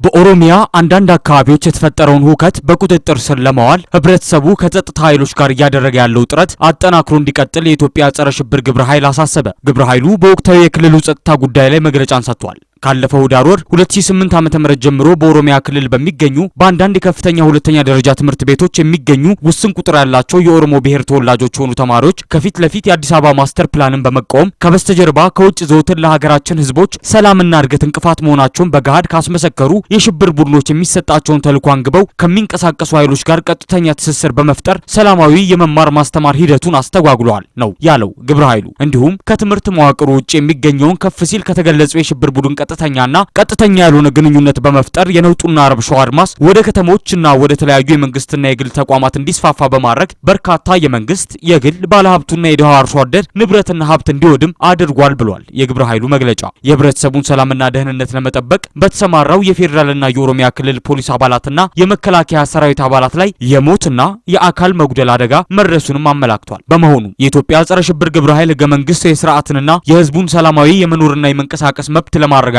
በኦሮሚያ አንዳንድ አካባቢዎች የተፈጠረውን ሁከት በቁጥጥር ስር ለማዋል ህብረተሰቡ ከጸጥታ ኃይሎች ጋር እያደረገ ያለው ጥረት አጠናክሮ እንዲቀጥል የኢትዮጵያ ጸረ ሽብር ግብረ ኃይል አሳሰበ። ግብረ ኃይሉ በወቅታዊ የክልሉ ጸጥታ ጉዳይ ላይ መግለጫን ሰጥቷል። ካለፈው ዳር ወር 2008 ዓ.ም ጀምሮ በኦሮሚያ ክልል በሚገኙ በአንዳንድ ከፍተኛ ሁለተኛ ደረጃ ትምህርት ቤቶች የሚገኙ ውስን ቁጥር ያላቸው የኦሮሞ ብሔር ተወላጆች ሆኑ ተማሪዎች ከፊት ለፊት የአዲስ አበባ ማስተር ፕላንን በመቃወም ከበስተጀርባ ከውጭ ዘውትር ለሀገራችን ህዝቦች ሰላምና እድገት እንቅፋት መሆናቸውን በገሃድ ካስመሰከሩ የሽብር ቡድኖች የሚሰጣቸውን ተልዕኮ አንግበው ከሚንቀሳቀሱ ኃይሎች ጋር ቀጥተኛ ትስስር በመፍጠር ሰላማዊ የመማር ማስተማር ሂደቱን አስተጓጉለዋል ነው ያለው ግብረ ኃይሉ። እንዲሁም ከትምህርት መዋቅሩ ውጭ የሚገኘውን ከፍ ሲል ከተገለጸው የሽብር ቡድን ቀጥተኛ ያልሆነ ግንኙነት በመፍጠር የነውጡና ረብሻው አድማስ ወደ ከተሞችና ወደ ተለያዩ የመንግስትና የግል ተቋማት እንዲስፋፋ በማድረግ በርካታ የመንግስት የግል ባለሀብቱና የደሃ አርሶ አደር ንብረትና ሀብት እንዲወድም አድርጓል ብሏል የግብረ ኃይሉ መግለጫ። የህብረተሰቡን ሰላምና ደህንነት ለመጠበቅ በተሰማራው የፌዴራልና የኦሮሚያ ክልል ፖሊስ አባላትና የመከላከያ ሰራዊት አባላት ላይ የሞትና የአካል መጉደል አደጋ መድረሱንም አመላክቷል። በመሆኑ የኢትዮጵያ ጸረ ሽብር ግብረ ኃይል ህገ መንግስታዊ ስርዓትንና የህዝቡን ሰላማዊ የመኖርና የመንቀሳቀስ መብት ለማረጋገጥ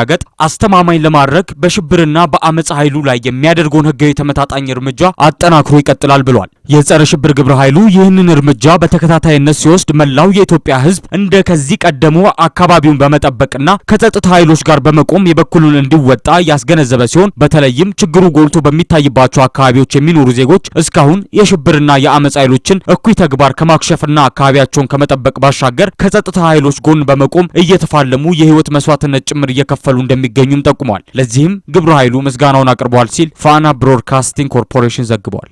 አስተማማኝ ለማድረግ በሽብርና በአመጽ ኃይሉ ላይ የሚያደርገውን ህጋዊ ተመጣጣኝ እርምጃ አጠናክሮ ይቀጥላል ብሏል። የጸረ ሽብር ግብረ ኃይሉ ይህንን እርምጃ በተከታታይነት ሲወስድ መላው የኢትዮጵያ ህዝብ እንደ ከዚህ ቀደሙ አካባቢውን በመጠበቅና ከጸጥታ ኃይሎች ጋር በመቆም የበኩሉን እንዲወጣ ያስገነዘበ ሲሆን በተለይም ችግሩ ጎልቶ በሚታይባቸው አካባቢዎች የሚኖሩ ዜጎች እስካሁን የሽብርና የአመጽ ኃይሎችን እኩይ ተግባር ከማክሸፍና አካባቢያቸውን ከመጠበቅ ባሻገር ከጸጥታ ኃይሎች ጎን በመቆም እየተፋለሙ የህይወት መስዋዕትነት ጭምር እየከፈሉ እንደሚገኙም ጠቁሟል። ለዚህም ግብረ ኃይሉ ምስጋናውን አቅርቧል ሲል ፋና ብሮድካስቲንግ ኮርፖሬሽን ዘግቧል።